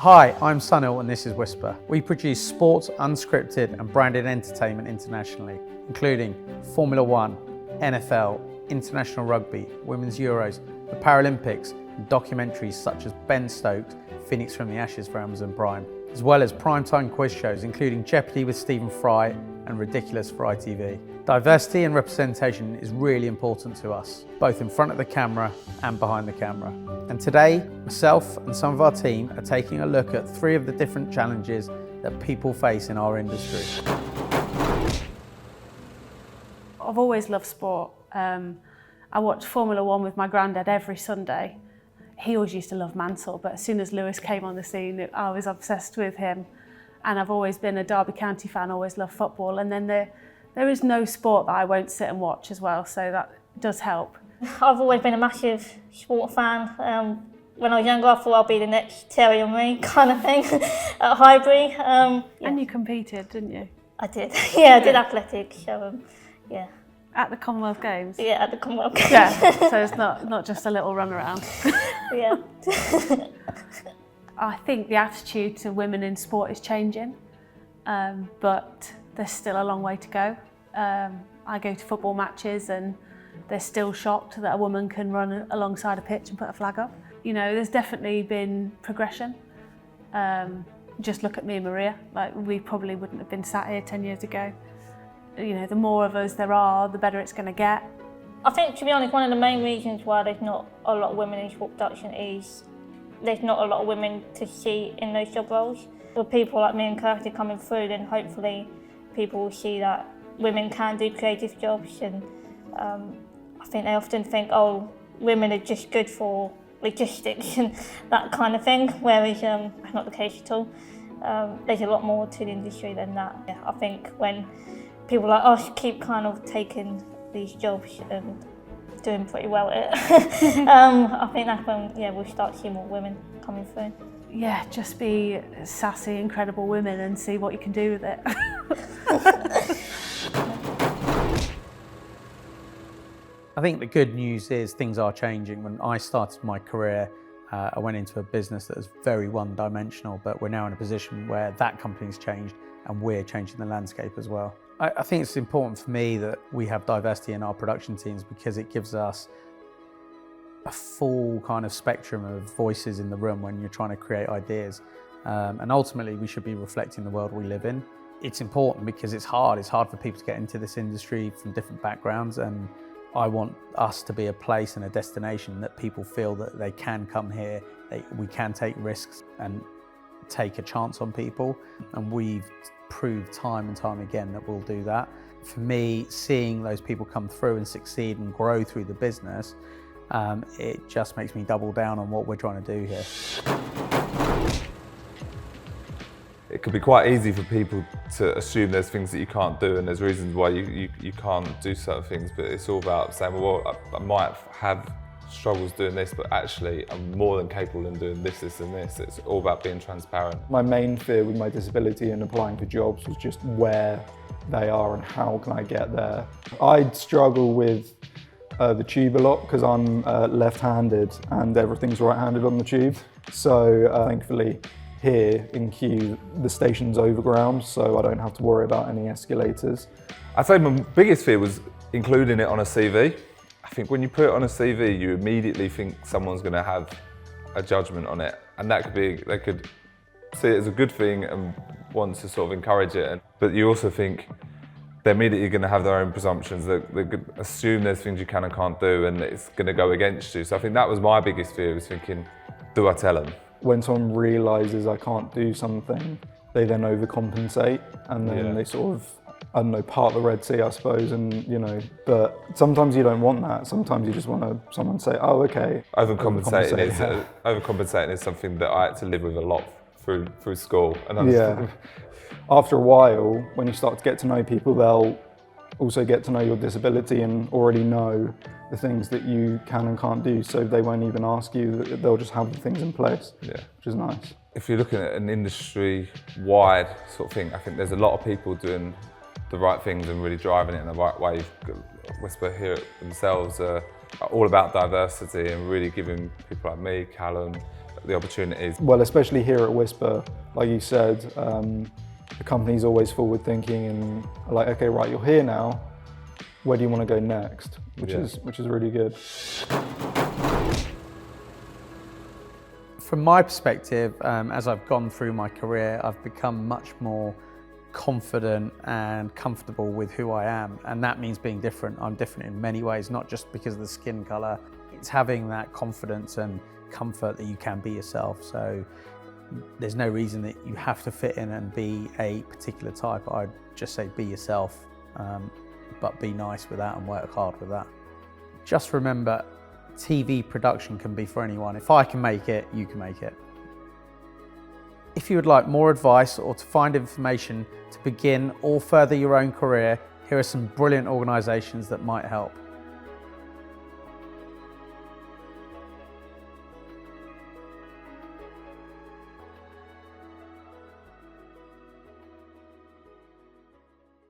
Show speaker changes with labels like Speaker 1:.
Speaker 1: Hi, I'm Sunil and this is Whisper. We produce sports, unscripted and branded entertainment internationally, including Formula One, NFL, international rugby, women's Euros, the Paralympics, and documentaries such as Ben Stokes, Phoenix from the Ashes for Amazon Prime, as well as primetime quiz shows including Jeopardy with Stephen Fry and Ridiculous for ITV. Diversity and representation is really important to us, both in front of the camera and behind the camera. And today, myself and some of our team are taking a look at 3 of the different challenges that people face in our industry.
Speaker 2: I've always loved sport. I watched Formula One with my granddad every Sunday. He always used to love Mansell, but as soon as Lewis came on the scene, I was obsessed with him. And I've always been a Derby County fan, always loved football. And then there is no sport that I won't sit and watch as well, so that does help.
Speaker 3: I've always been a massive sport fan. When I was younger, I thought I'd be the next Thierry Henry kind of thing at Highbury. Yeah.
Speaker 2: And you competed, didn't you?
Speaker 3: I did. Yeah, I did athletics. So, yeah.
Speaker 2: At the Commonwealth Games?
Speaker 3: Yeah, at the Commonwealth Games.
Speaker 2: Yeah, so it's not just a little run around.
Speaker 3: Yeah.
Speaker 2: I think the attitude to women in sport is changing, but there's still a long way to go. I go to football matches and they're still shocked that a woman can run alongside a pitch and put a flag up. You know, there's definitely been progression. Just look at me and Maria, like we probably wouldn't have been sat here 10 years ago. You know, the more of us there are, the better it's going to get.
Speaker 3: I think, to be honest, one of the main reasons why there's not a lot of women in sport production is there's not a lot of women to see in those job roles. With people like me and Kirsty coming through, then hopefully people will see that women can do creative jobs, and I think they often think, oh, women are just good for logistics and that kind of thing, whereas that's not the case at all. There's a lot more to the industry than that. Yeah, I think when people like us keep kind of taking these jobs and doing pretty well at it, I think that's when we'll start seeing more women coming through.
Speaker 2: Yeah, just be sassy, incredible women and see what you can do with it.
Speaker 1: I think the good news is things are changing. When I started my career, I went into a business that was very one-dimensional, but we're now in a position where that company's changed and we're changing the landscape as well. I think it's important for me that we have diversity in our production teams because it gives us a full kind of spectrum of voices in the room when you're trying to create ideas. And ultimately, we should be reflecting the world we live in. It's important because it's hard. It's hard for people to get into this industry from different backgrounds, and I want us to be a place and a destination that people feel that they can come here, we can take risks and take a chance on people, and we've proved time and time again that we'll do that. For me, seeing those people come through and succeed and grow through the business, it just makes me double down on what we're trying to do here.
Speaker 4: It could be quite easy for people to assume there's things that you can't do and there's reasons why you can't do certain things, but it's all about saying, well, I might have struggles doing this, but actually I'm more than capable in doing this, this and this. It's all about being transparent.
Speaker 5: My main fear with my disability and applying for jobs was just where they are and how can I get there. I'd struggle with the tube a lot because I'm left-handed and everything's right-handed on the tube. So thankfully here in Kew, the station's overground, so I don't have to worry about any escalators.
Speaker 4: I'd say my biggest fear was including it on a CV. I think when you put it on a CV, you immediately think someone's going to have a judgment on it, and that could be, they could see it as a good thing and want to sort of encourage it. But you also think they're immediately going to have their own presumptions. They could assume there's things you can and can't do, and it's going to go against you. So I think that was my biggest fear, was thinking, do I tell them?
Speaker 5: When someone realises I can't do something, they then overcompensate, and then they sort of, I don't know, part the Red Sea, I suppose, and but sometimes you don't want that. Sometimes you just want someone to say, oh, okay.
Speaker 4: Overcompensating is something that I had to live with a lot through school. And
Speaker 5: yeah. After a while, when you start to get to know people, they'll also get to know your disability and already know the things that you can and can't do, so they won't even ask you, they'll just have the things in place, which is nice.
Speaker 4: If you're looking at an industry-wide sort of thing, I think there's a lot of people doing the right things and really driving it in the right way. Whisper here themselves are all about diversity and really giving people like me, Callum, the opportunities.
Speaker 5: Well, especially here at Whisper, like you said, the company's always forward thinking and like, okay, right, you're here now, where do you want to go next? Which is really good.
Speaker 1: From my perspective, as I've gone through my career, I've become much more confident and comfortable with who I am, and that means being different. I'm different in many ways, not just because of the skin colour. It's having that confidence and comfort that you can be yourself. So there's no reason that you have to fit in and be a particular type. I'd just say be yourself, but be nice with that and work hard with that. Just remember, TV production can be for anyone. If I can make it, you can make it. If you would like more advice or to find information to begin or further your own career, here are some brilliant organisations that might help.